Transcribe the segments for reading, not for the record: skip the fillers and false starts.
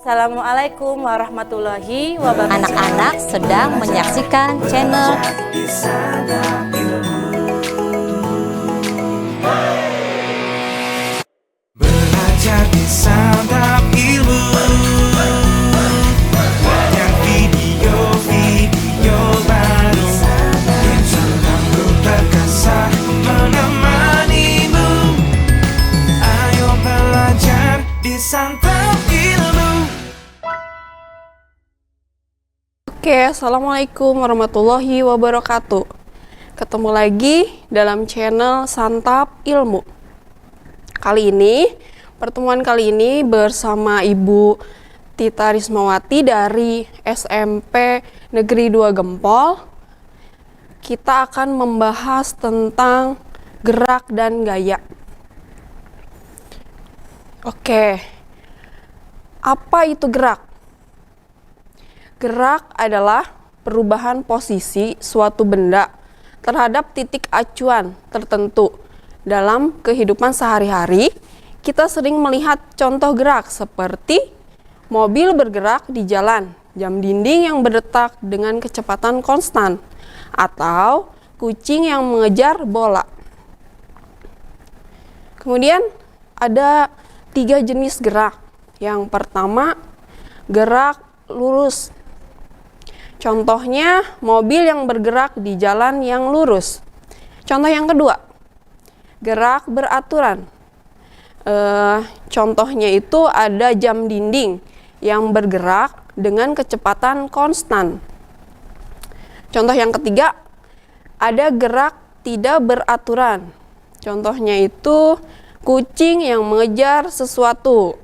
Assalamualaikum warahmatullahi wabarakatuh. Anak-anak sedang menyaksikan channel Belajar di Santap Ilmu. Banyak video-video baru yang selalu terkasih menemanimu. Ayo belajar di Santap Ilmu. Oke, assalamualaikum warahmatullahi wabarakatuh. Ketemu lagi dalam channel Santap Ilmu. Pertemuan kali ini bersama Ibu Tita Rismawati dari SMP Negeri 2 Gempol. Kita akan membahas tentang gerak dan gaya. Oke, apa itu gerak? Gerak adalah perubahan posisi suatu benda terhadap titik acuan tertentu. Dalam kehidupan sehari-hari, kita sering melihat contoh gerak seperti mobil bergerak di jalan, jam dinding yang berdetak dengan kecepatan konstan, atau kucing yang mengejar bola. Kemudian ada 3 jenis gerak. Yang pertama, gerak lurus. Contohnya mobil yang bergerak di jalan yang lurus. Contoh yang kedua, gerak beraturan. Contohnya itu ada jam dinding yang bergerak dengan kecepatan konstan. Contoh yang ketiga, ada gerak tidak beraturan. Contohnya itu kucing yang mengejar sesuatu.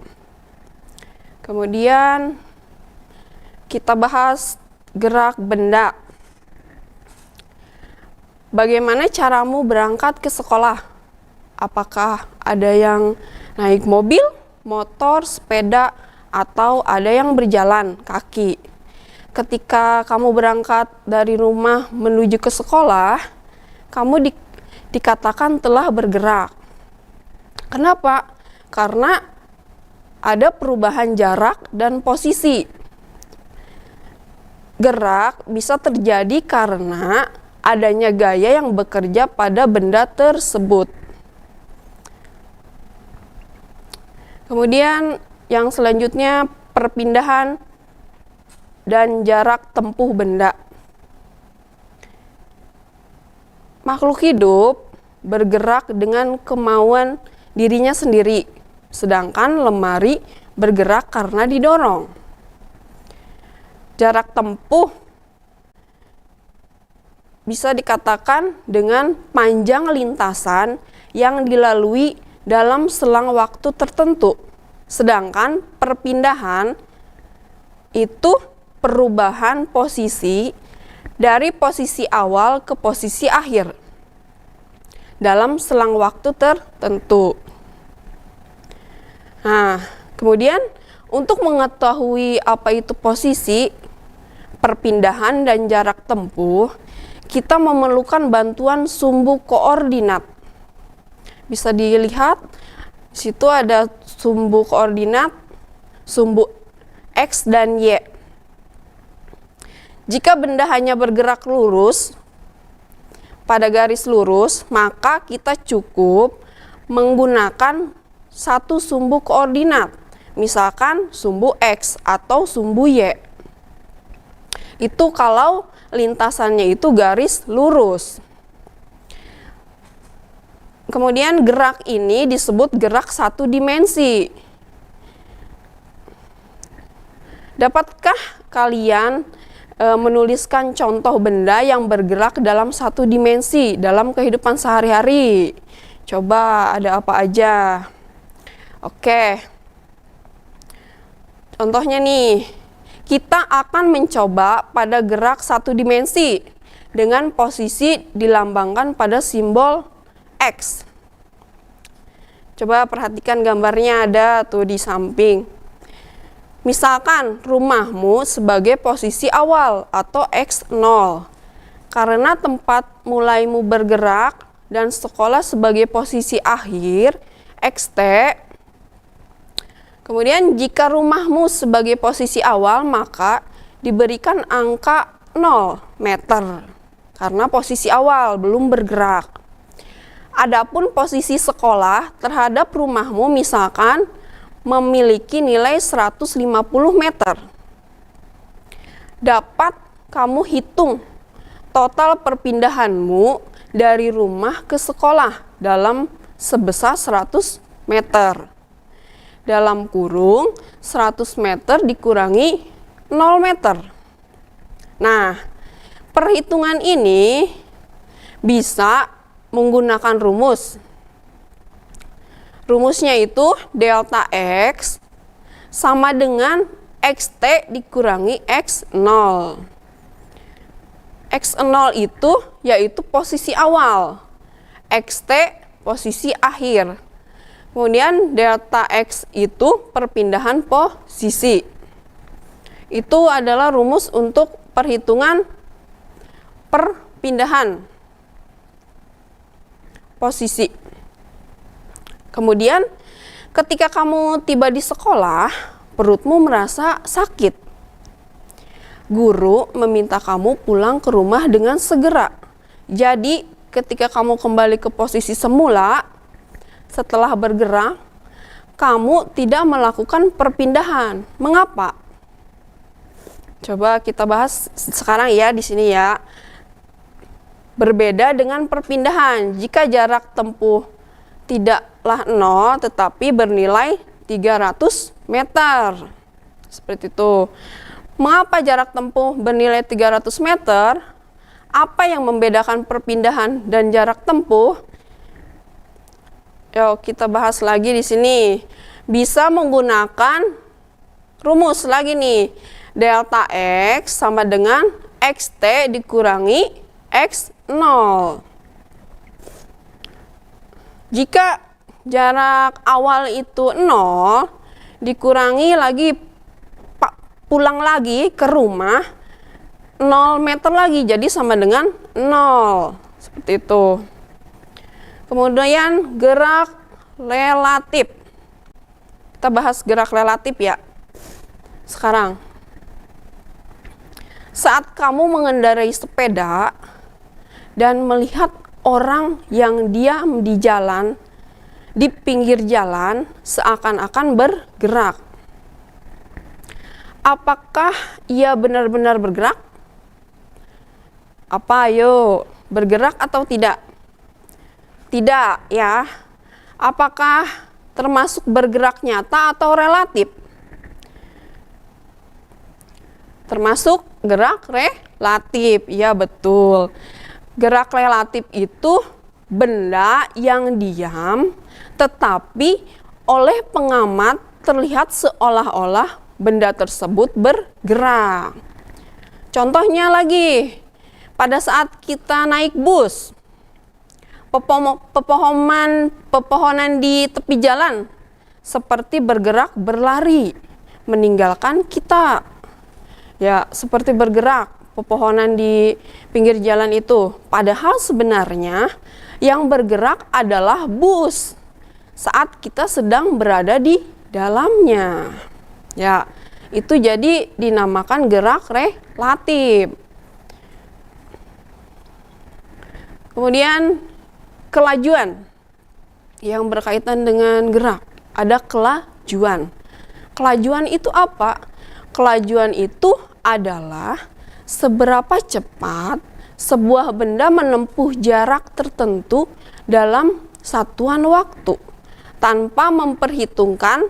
Kemudian kita bahas gerak benda. Bagaimana caramu berangkat ke sekolah? Apakah ada yang naik mobil, motor, sepeda, atau ada yang berjalan kaki? Ketika kamu berangkat dari rumah menuju ke sekolah, kamu dikatakan telah bergerak. Kenapa? Karena ada perubahan jarak dan posisi. Gerak bisa terjadi karena adanya gaya yang bekerja pada benda tersebut. Kemudian yang selanjutnya, perpindahan dan jarak tempuh benda. Makhluk hidup bergerak dengan kemauan dirinya sendiri, sedangkan lemari bergerak karena didorong. Jarak tempuh bisa dikatakan dengan panjang lintasan yang dilalui dalam selang waktu tertentu. Sedangkan perpindahan itu perubahan posisi dari posisi awal ke posisi akhir dalam selang waktu tertentu. Nah, kemudian untuk mengetahui apa itu posisi, perpindahan dan jarak tempuh, kita memerlukan bantuan sumbu koordinat. Bisa dilihat, di situ ada sumbu koordinat, sumbu X dan Y. Jika benda hanya bergerak lurus pada garis lurus, maka kita cukup menggunakan satu sumbu koordinat, misalkan sumbu X atau sumbu Y. Itu kalau lintasannya itu garis lurus. Kemudian gerak ini disebut gerak satu dimensi. Dapatkah kalian menuliskan contoh benda yang bergerak dalam satu dimensi dalam kehidupan sehari-hari? Coba, ada apa aja? Oke. Contohnya nih, kita akan mencoba pada gerak satu dimensi dengan posisi dilambangkan pada simbol X. Coba perhatikan gambarnya, ada tuh di samping. Misalkan rumahmu sebagai posisi awal atau X0. Karena tempat mulaimu bergerak dan sekolah sebagai posisi akhir, XT. Kemudian jika rumahmu sebagai posisi awal, maka diberikan angka 0 meter karena posisi awal belum bergerak. Adapun posisi sekolah terhadap rumahmu misalkan memiliki nilai 150 meter. Dapat kamu hitung total perpindahanmu dari rumah ke sekolah dalam sebesar 100 meter. Dalam kurung 100 meter dikurangi 0 meter. Nah, perhitungan ini bisa menggunakan rumus. Rumusnya itu delta X sama dengan XT dikurangi X0. X0 itu yaitu posisi awal, XT posisi akhir. Kemudian delta X itu perpindahan posisi. Itu adalah rumus untuk perhitungan perpindahan posisi. Kemudian ketika kamu tiba di sekolah, perutmu merasa sakit. Guru meminta kamu pulang ke rumah dengan segera. Jadi ketika kamu kembali ke posisi semula, setelah bergerak, kamu tidak melakukan perpindahan. Mengapa? Coba kita bahas sekarang ya di sini ya. Berbeda dengan perpindahan. Jika jarak tempuh tidaklah 0 tetapi bernilai 300 meter. Seperti itu. Mengapa jarak tempuh bernilai 300 meter? Apa yang membedakan perpindahan dan jarak tempuh? Yuk kita bahas lagi di sini. Bisa menggunakan rumus lagi nih. Delta X sama dengan XT dikurangi X0. Jika jarak awal itu 0, dikurangi lagi, pulang lagi ke rumah, 0 meter lagi, jadi sama dengan 0. Seperti itu. Kemudian gerak relatif. Kita bahas gerak relatif ya. Sekarang, saat kamu mengendarai sepeda dan melihat orang yang diam di jalan, di pinggir jalan, seakan-akan bergerak. Apakah ia benar-benar bergerak? Apa ayo, bergerak atau tidak? Tidak ya. Apakah termasuk bergerak nyata atau relatif? Termasuk gerak relatif. Ya betul. Gerak relatif itu benda yang diam tetapi oleh pengamat terlihat seolah-olah benda tersebut bergerak. Contohnya lagi, pada saat kita naik bus, pepohonan di tepi jalan seperti bergerak berlari meninggalkan kita. Ya, seperti bergerak pepohonan di pinggir jalan itu. Padahal sebenarnya yang bergerak adalah bus saat kita sedang berada di dalamnya. Ya, itu jadi dinamakan gerak relatif. Kemudian kelajuan yang berkaitan dengan gerak. Ada kelajuan. Kelajuan itu apa? Kelajuan itu adalah seberapa cepat sebuah benda menempuh jarak tertentu dalam satuan waktu tanpa memperhitungkan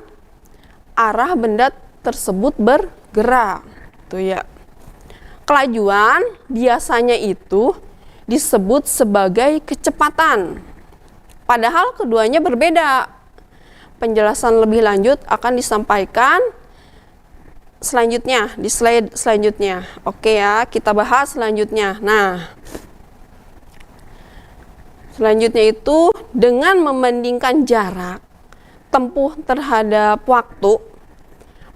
arah benda tersebut bergerak. Tuh ya. Kelajuan biasanya itu disebut sebagai kecepatan. Padahal keduanya berbeda. Penjelasan lebih lanjut akan disampaikan selanjutnya, di slide selanjutnya. Oke ya, kita bahas selanjutnya. Nah, selanjutnya itu dengan membandingkan jarak tempuh terhadap waktu,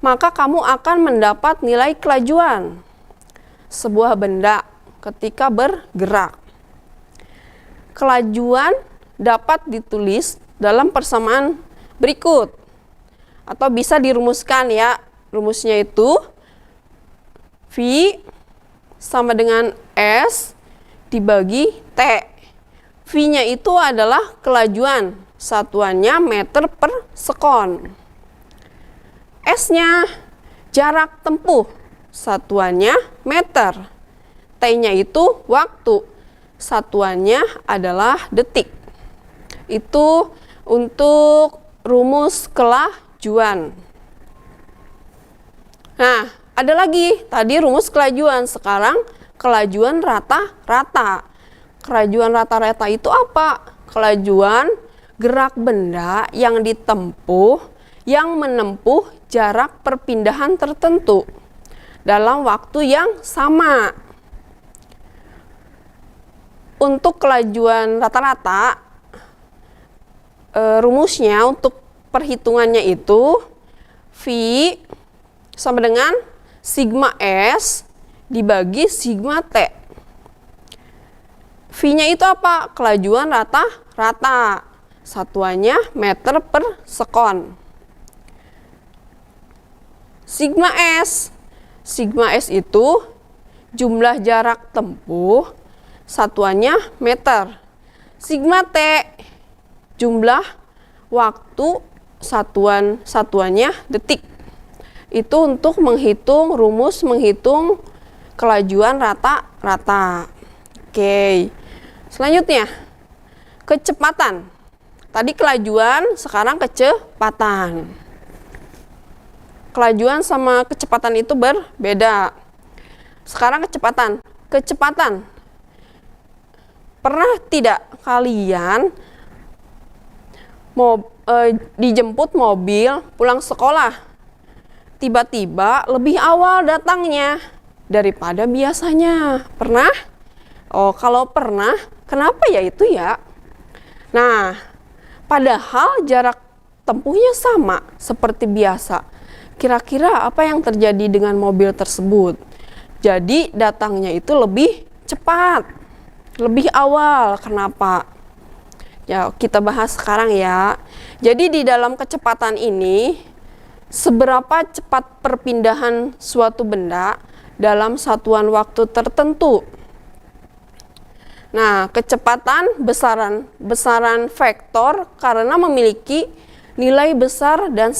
maka kamu akan mendapat nilai kelajuan sebuah benda ketika bergerak. Kelajuan dapat ditulis dalam persamaan berikut. atau bisa dirumuskan ya. Rumusnya itu V sama dengan S dibagi T. V-nya itu adalah kelajuan, satuannya meter per sekon. S-nya jarak tempuh, satuannya meter. T-nya itu waktu, satuannya adalah detik. Itu untuk rumus kelajuan. Nah, ada lagi, tadi rumus kelajuan, sekarang kelajuan rata-rata. Kelajuan rata-rata itu apa? Kelajuan gerak benda yang ditempuh, yang menempuh jarak perpindahan tertentu dalam waktu yang sama. Untuk kelajuan rata-rata, rumusnya untuk perhitungannya itu V sama dengan sigma S dibagi sigma T. V-nya itu apa? Kelajuan rata-rata, satuannya meter per sekon. Sigma S itu jumlah jarak tempuh, satuannya meter. Sigma T jumlah waktu, satuannya detik. Itu untuk rumus menghitung kelajuan rata-rata. Oke. Selanjutnya, kecepatan. Tadi kelajuan, sekarang kecepatan. Kelajuan sama kecepatan itu berbeda. Sekarang kecepatan. Kecepatan. Pernah tidak kalian dijemput mobil pulang sekolah, tiba-tiba lebih awal datangnya daripada biasanya? Pernah? Oh, kalau pernah, kenapa ya itu ya? Nah, padahal jarak tempuhnya sama seperti biasa. Kira-kira apa yang terjadi dengan mobil tersebut? Jadi datangnya itu lebih cepat, lebih awal. Kenapa? Ya, kita bahas sekarang ya. Jadi di dalam kecepatan ini, seberapa cepat perpindahan suatu benda dalam satuan waktu tertentu. Nah, kecepatan besaran vektor karena memiliki nilai besar dan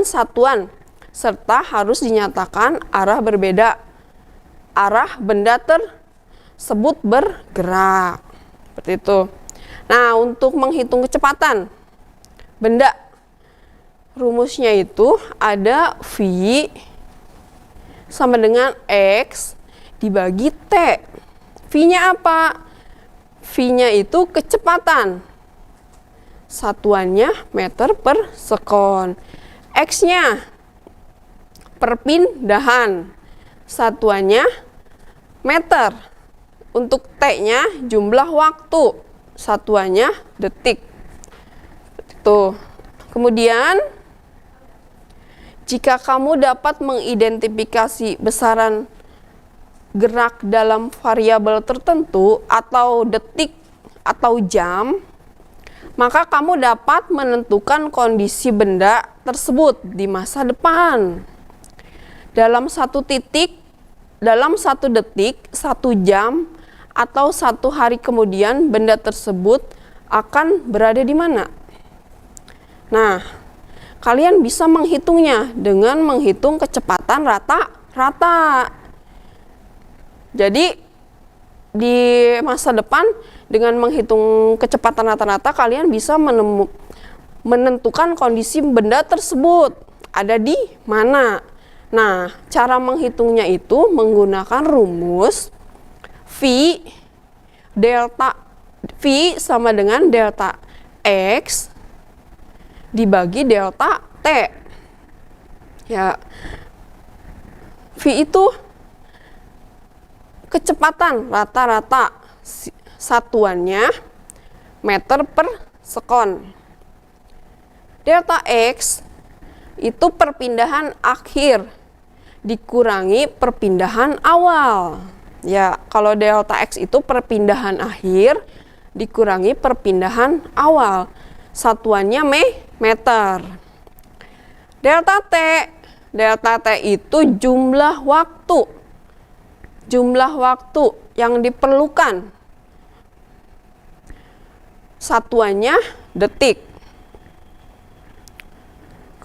satuan, serta harus dinyatakan arah berbeda. Arah benda tersebut bergerak. Seperti itu. Nah, untuk menghitung kecepatan benda, rumusnya itu ada V sama dengan X dibagi T. V-nya apa? V-nya itu kecepatan, satuannya meter per sekon. X-nya perpindahan, satuannya meter. Untuk T-nya jumlah waktu, satuannya detik. Itu. Kemudian, jika kamu dapat mengidentifikasi besaran gerak dalam variabel tertentu atau detik atau jam, maka kamu dapat menentukan kondisi benda tersebut di masa depan. Dalam satu detik, 1 jam, atau 1 hari kemudian benda tersebut akan berada di mana? Nah, kalian bisa menghitungnya dengan menghitung kecepatan rata-rata. Jadi di masa depan dengan menghitung kecepatan rata-rata kalian bisa menentukan kondisi benda tersebut ada di mana. Nah, cara menghitungnya itu menggunakan rumus V sama dengan delta X dibagi delta T. Ya. V itu kecepatan rata-rata, satuannya meter per sekon. Delta X itu perpindahan akhir dikurangi perpindahan awal. Ya, kalau delta X itu perpindahan akhir dikurangi perpindahan awal. Satuannya meter. Delta T. Delta T itu jumlah waktu. Jumlah waktu yang diperlukan. Satuannya detik.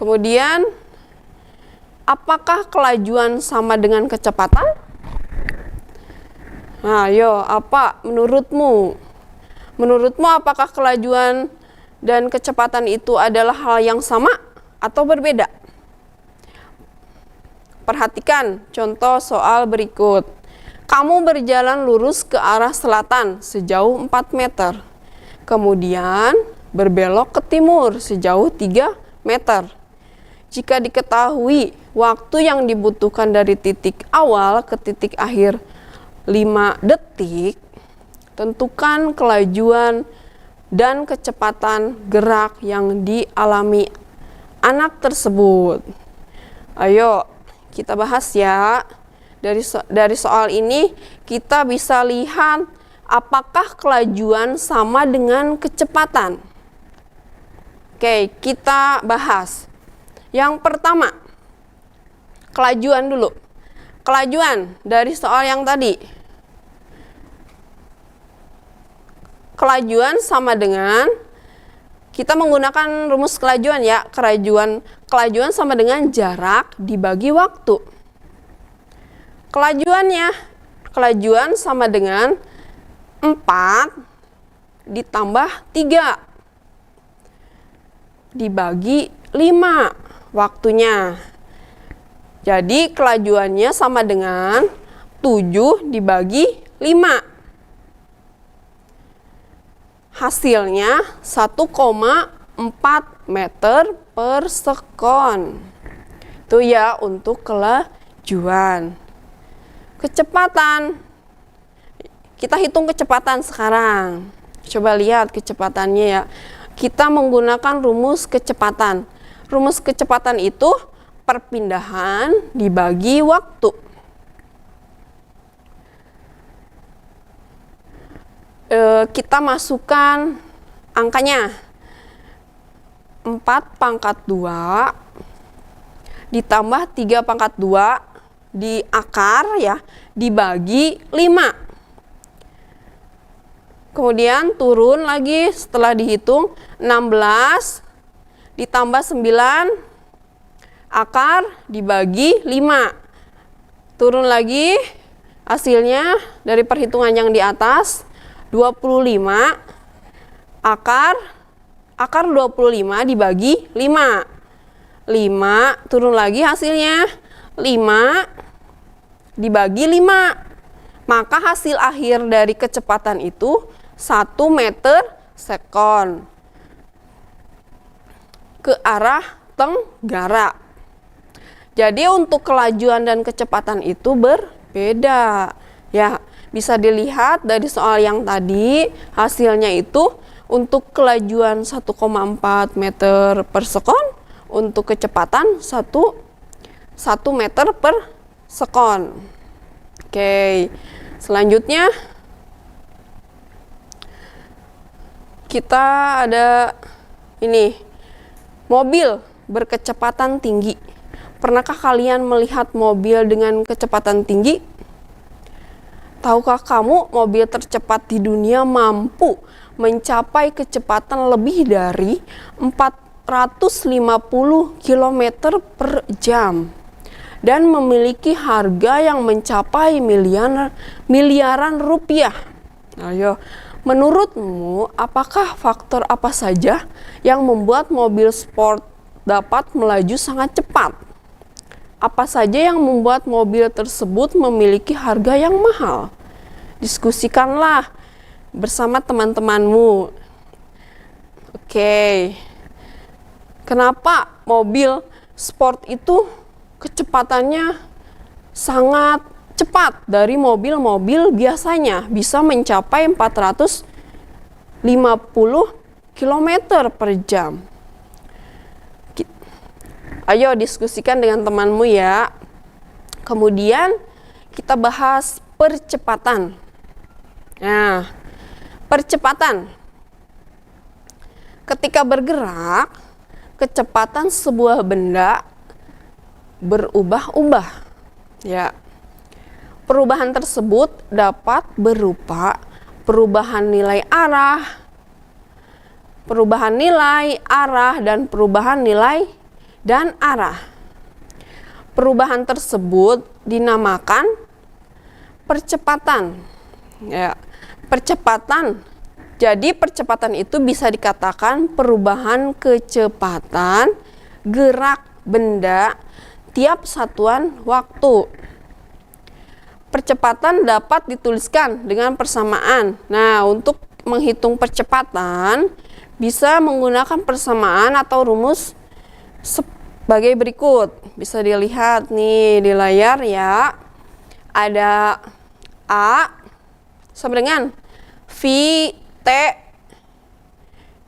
Kemudian, apakah kelajuan sama dengan kecepatan? Nah, ayo, apa menurutmu? Menurutmu apakah kelajuan dan kecepatan itu adalah hal yang sama atau berbeda? Perhatikan contoh soal berikut. Kamu berjalan lurus ke arah selatan sejauh 4 meter. Kemudian berbelok ke timur sejauh 3 meter. Jika diketahui waktu yang dibutuhkan dari titik awal ke titik akhir 5 detik, tentukan kelajuan dan kecepatan gerak yang dialami anak tersebut. Ayo kita bahas ya. Dari soal ini kita bisa lihat apakah kelajuan sama dengan kecepatan. Oke, kita bahas. Yang pertama, kelajuan dulu. Kelajuan dari soal yang tadi. Kelajuan sama dengan, kita menggunakan rumus kelajuan ya. Kelajuan sama dengan jarak dibagi waktu. Kelajuan sama dengan 4 ditambah 3 dibagi 5 waktunya. Jadi kelajuannya sama dengan 7 dibagi 5. Hasilnya 1,4 meter per sekon. Itu ya untuk kelajuan. Kecepatan. Kita hitung kecepatan sekarang. Coba lihat kecepatannya ya. Kita menggunakan rumus kecepatan. Rumus kecepatan itu perpindahan dibagi waktu. Kita masukkan angkanya. 4/2 ditambah 3/2 di akar ya, dibagi 5. Kemudian turun lagi setelah dihitung 16 ditambah 9 akar dibagi 5. Turun lagi hasilnya dari perhitungan yang di atas 25 akar 25 dibagi 5. 5 turun lagi hasilnya 5 dibagi 5. Maka hasil akhir dari kecepatan itu 1 meter sekon ke arah tenggara. Jadi untuk kelajuan dan kecepatan itu berbeda. Ya, bisa dilihat dari soal yang tadi hasilnya itu untuk kelajuan 1,4 meter per sekon, untuk kecepatan 1 meter per sekon. Oke, selanjutnya kita ada ini, mobil berkecepatan tinggi. Pernahkah kalian melihat mobil dengan kecepatan tinggi? Tahukah kamu mobil tercepat di dunia mampu mencapai kecepatan lebih dari 450 km per jam dan memiliki harga yang mencapai miliaran rupiah? Ayo, menurutmu apakah faktor apa saja yang membuat mobil sport dapat melaju sangat cepat? Apa saja yang membuat mobil tersebut memiliki harga yang mahal? Diskusikanlah bersama teman-temanmu. Oke. Kenapa mobil sport itu kecepatannya sangat cepat dari mobil-mobil biasanya, bisa mencapai 450 km per jam? Ayo diskusikan dengan temanmu ya. Kemudian kita bahas percepatan. Nah, percepatan. Ketika bergerak, kecepatan sebuah benda berubah-ubah. Ya. Perubahan tersebut dapat berupa perubahan nilai arah, dan perubahan nilai dan arah. Perubahan tersebut dinamakan percepatan. Ya, percepatan. Jadi percepatan itu bisa dikatakan perubahan kecepatan gerak benda tiap satuan waktu. Percepatan dapat dituliskan dengan persamaan. Nah, untuk menghitung percepatan bisa menggunakan persamaan atau rumus sebagai berikut. Bisa dilihat nih di layar ya. Ada A sama dengan VT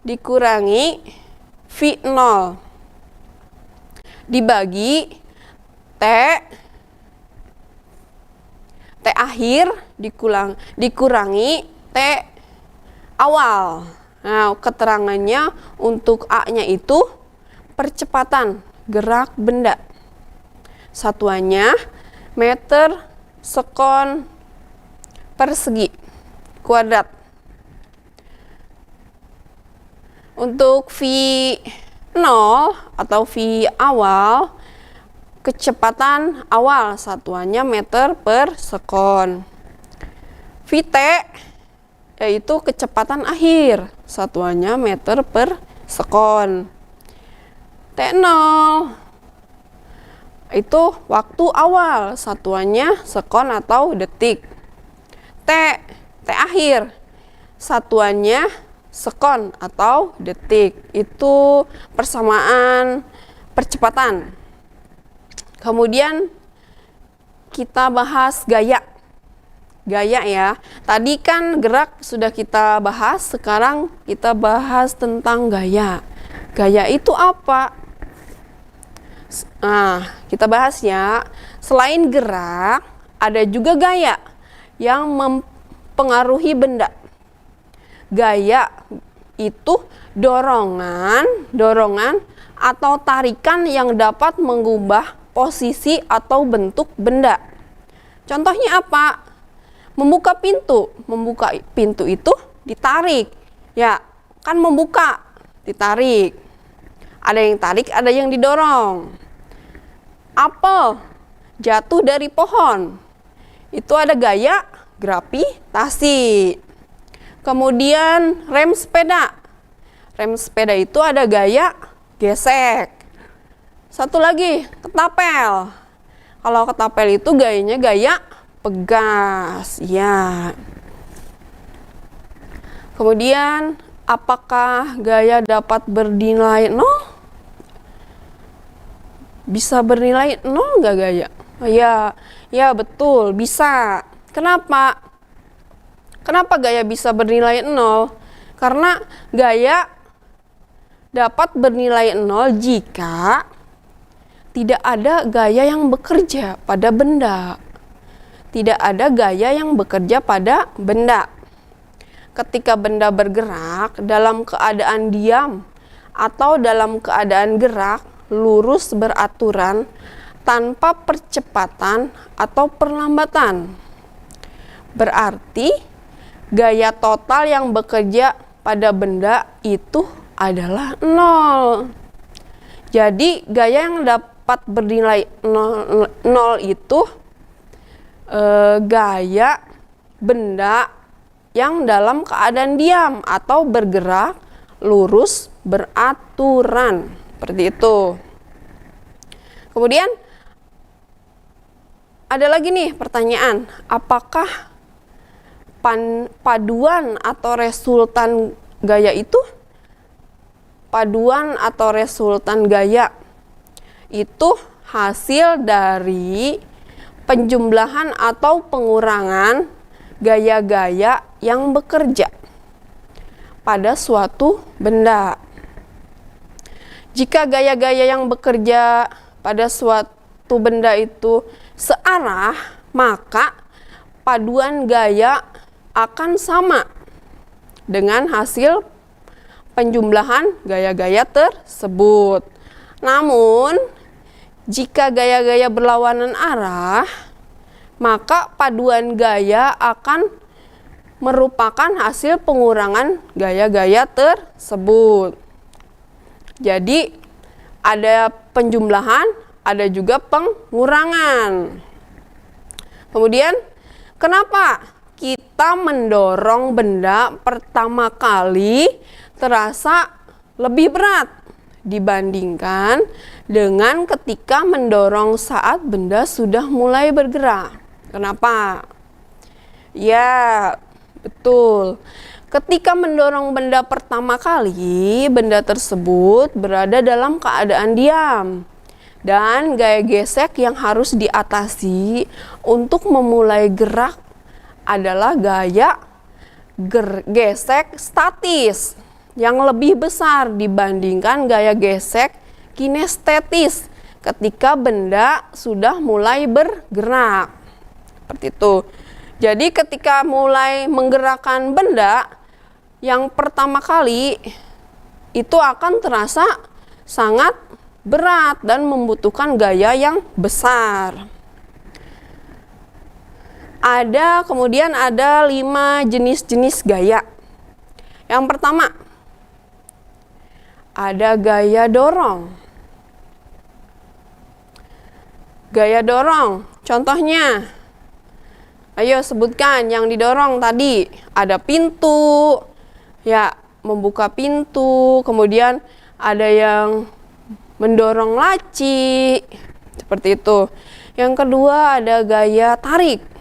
dikurangi V0 dibagi T akhir dikurangi T awal. Nah, keterangannya untuk A-nya itu percepatan gerak benda. Satuannya meter sekon persegi kuadrat. Untuk V0 atau V awal, kecepatan awal satuannya meter per sekon. VT yaitu kecepatan akhir satuannya meter per sekon. T0 itu waktu awal satuannya sekon atau detik. T akhir satuannya sekon atau detik. Itu persamaan percepatan. Kemudian kita bahas gaya. Gaya ya. Tadi kan gerak sudah kita bahas, sekarang kita bahas tentang gaya. Gaya itu apa? Nah, kita bahas ya. Selain gerak, ada juga gaya yang mempengaruhi benda. Gaya itu dorongan atau tarikan yang dapat mengubah posisi atau bentuk benda. Contohnya apa? Membuka pintu itu ditarik. Ya, kan membuka, ditarik. Ada yang tarik, ada yang didorong. Apel jatuh dari pohon. Itu ada gaya gravitasi. Kemudian rem sepeda. Rem sepeda itu ada gaya gesek. Satu lagi, ketapel. Kalau ketapel itu gayanya gaya pegas. Ya. Kemudian, apakah gaya dapat bernilai 0? Bisa bernilai 0 nggak gaya? Oh, ya betul, bisa. Kenapa? Kenapa gaya bisa bernilai 0? Karena gaya dapat bernilai 0 jika tidak ada gaya yang bekerja pada benda. Tidak ada gaya yang bekerja pada benda. Ketika benda bergerak dalam keadaan diam atau dalam keadaan gerak lurus beraturan tanpa percepatan atau perlambatan, berarti gaya total yang bekerja pada benda itu adalah 0. Jadi gaya yang dapat bernilai 0 itu gaya benda yang dalam keadaan diam atau bergerak lurus beraturan, seperti itu. Kemudian ada lagi nih pertanyaan, apakah paduan atau resultan gaya itu? Paduan atau resultan gaya itu hasil dari penjumlahan atau pengurangan gaya-gaya yang bekerja pada suatu benda. Jika gaya-gaya yang bekerja pada suatu benda itu searah, maka paduan gaya akan sama dengan hasil penjumlahan gaya-gaya tersebut. Namun, Jika gaya-gaya berlawanan arah, maka paduan gaya akan merupakan hasil pengurangan gaya-gaya tersebut. Jadi ada penjumlahan, ada juga pengurangan. Kemudian kenapa kita mendorong benda pertama kali terasa lebih berat dibandingkan dengan ketika mendorong saat benda sudah mulai bergerak? Kenapa? Ya, betul. Ketika mendorong benda pertama kali, benda tersebut berada dalam keadaan diam. Dan gaya gesek yang harus diatasi untuk memulai gerak adalah gaya gesek statis yang lebih besar dibandingkan gaya gesek kinestetis ketika benda sudah mulai bergerak. Seperti itu. Jadi ketika mulai menggerakkan benda yang pertama kali itu akan terasa sangat berat dan membutuhkan gaya yang besar. Kemudian ada 5 jenis-jenis gaya. Yang pertama, ada gaya dorong. Gaya dorong, contohnya, ayo sebutkan yang didorong tadi. Ada pintu, ya, membuka pintu, kemudian ada yang mendorong laci, seperti itu. Yang kedua ada gaya tarik.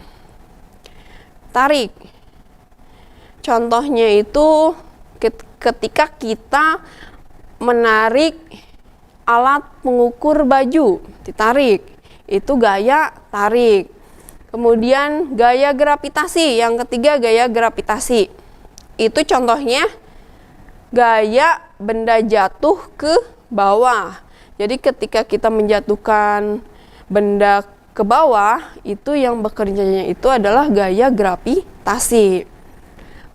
Tarik, contohnya itu ketika kita menarik alat pengukur baju, ditarik, itu gaya tarik. Kemudian gaya gravitasi, yang ketiga gaya gravitasi. Itu contohnya gaya benda jatuh ke bawah. Jadi ketika kita menjatuhkan benda ke bawah, itu yang bekerjanya itu adalah gaya gravitasi.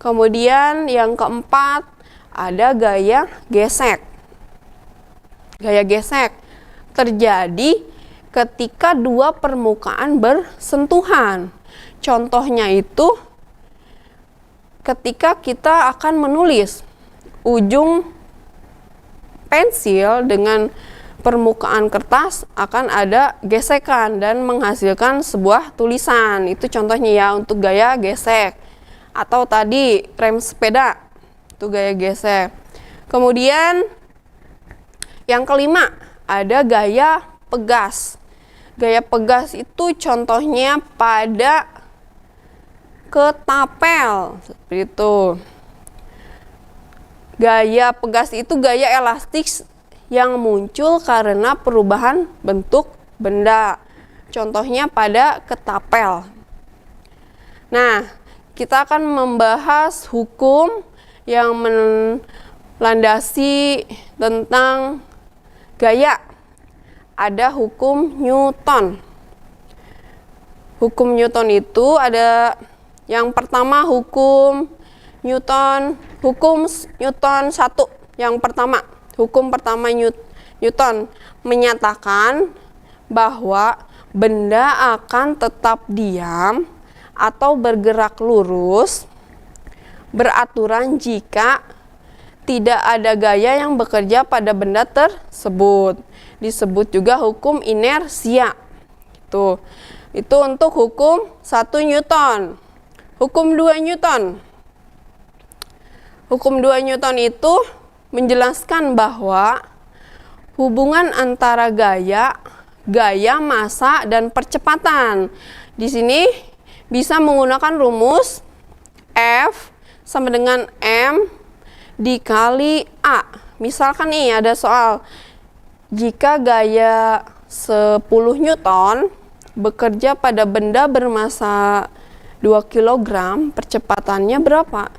Kemudian yang keempat ada gaya gesek. Gaya gesek terjadi ketika dua permukaan bersentuhan. Contohnya itu ketika kita akan menulis, ujung pensil dengan permukaan kertas akan ada gesekan dan menghasilkan sebuah tulisan. Itu contohnya ya untuk gaya gesek. Atau tadi rem sepeda, itu gaya gesek. Kemudian yang kelima ada gaya pegas. Gaya pegas itu contohnya pada ketapel, seperti itu. Gaya pegas itu gaya elastik yang muncul karena perubahan bentuk benda. Contohnya pada ketapel. Nah, kita akan membahas hukum yang melandasi tentang gaya. Ada hukum Newton. Hukum Newton itu ada yang pertama hukum Newton 1. Yang pertama, hukum pertama Newton menyatakan bahwa benda akan tetap diam atau bergerak lurus beraturan jika tidak ada gaya yang bekerja pada benda tersebut. Disebut juga hukum inersia. Itu untuk hukum 1 Newton. Hukum 2 Newton. Hukum 2 Newton itu menjelaskan bahwa hubungan antara gaya, massa, dan percepatan. Di sini bisa menggunakan rumus F sama dengan M dikali A. Misalkan nih ada soal, jika gaya 10 Newton bekerja pada benda bermassa 2 kg, percepatannya berapa?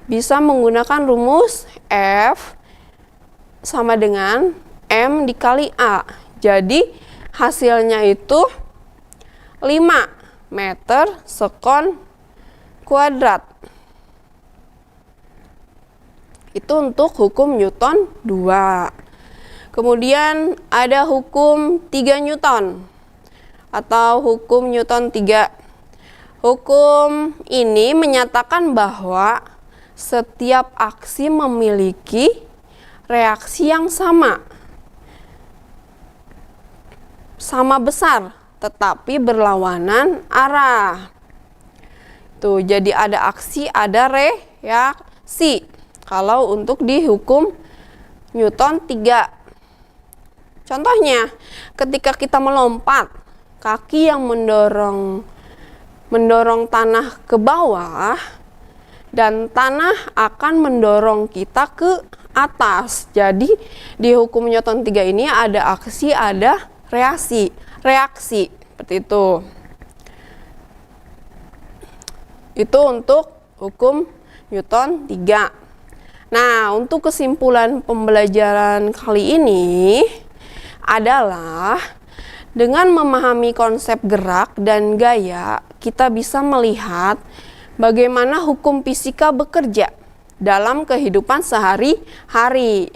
Bisa menggunakan rumus F sama dengan M dikali A. Jadi hasilnya itu 5 meter sekon kuadrat. Itu untuk hukum Newton 2. Kemudian ada hukum 3 Newton atau hukum Newton 3. Hukum ini menyatakan bahwa setiap aksi memiliki reaksi yang sama besar, tetapi berlawanan arah. Tuh, jadi ada aksi, ada reaksi. Kalau untuk di hukum Newton 3. Contohnya, ketika kita melompat, kaki yang mendorong tanah ke bawah dan tanah akan mendorong kita ke atas. Jadi di hukum Newton 3 ini ada aksi, ada reaksi seperti itu. Itu untuk hukum Newton 3. Nah, untuk kesimpulan pembelajaran kali ini adalah dengan memahami konsep gerak dan gaya, kita bisa melihat bagaimana hukum fisika bekerja dalam kehidupan sehari-hari,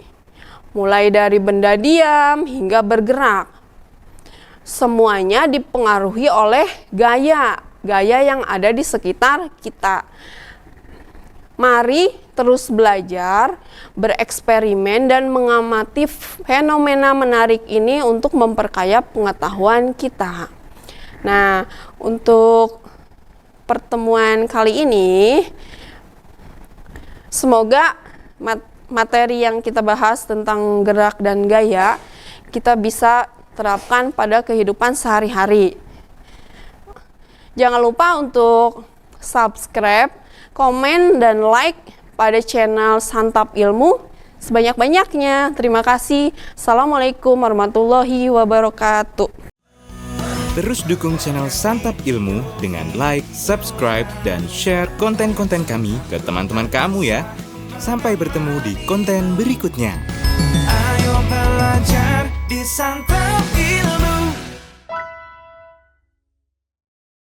mulai dari benda diam hingga bergerak. Semuanya dipengaruhi oleh gaya yang ada di sekitar kita. Mari terus belajar, bereksperimen, dan mengamati fenomena menarik ini untuk memperkaya pengetahuan kita. Nah, untuk pertemuan kali ini, semoga materi yang kita bahas tentang gerak dan gaya kita bisa terapkan pada kehidupan sehari-hari. Jangan lupa untuk subscribe, komen, dan like pada channel Santap Ilmu sebanyak-banyaknya. Terima kasih. Assalamualaikum warahmatullahi wabarakatuh. Terus dukung channel Santap Ilmu dengan like, subscribe, dan share konten-konten kami ke teman-teman kamu ya. Sampai bertemu di konten berikutnya. Ayo belajar di Santap Ilmu.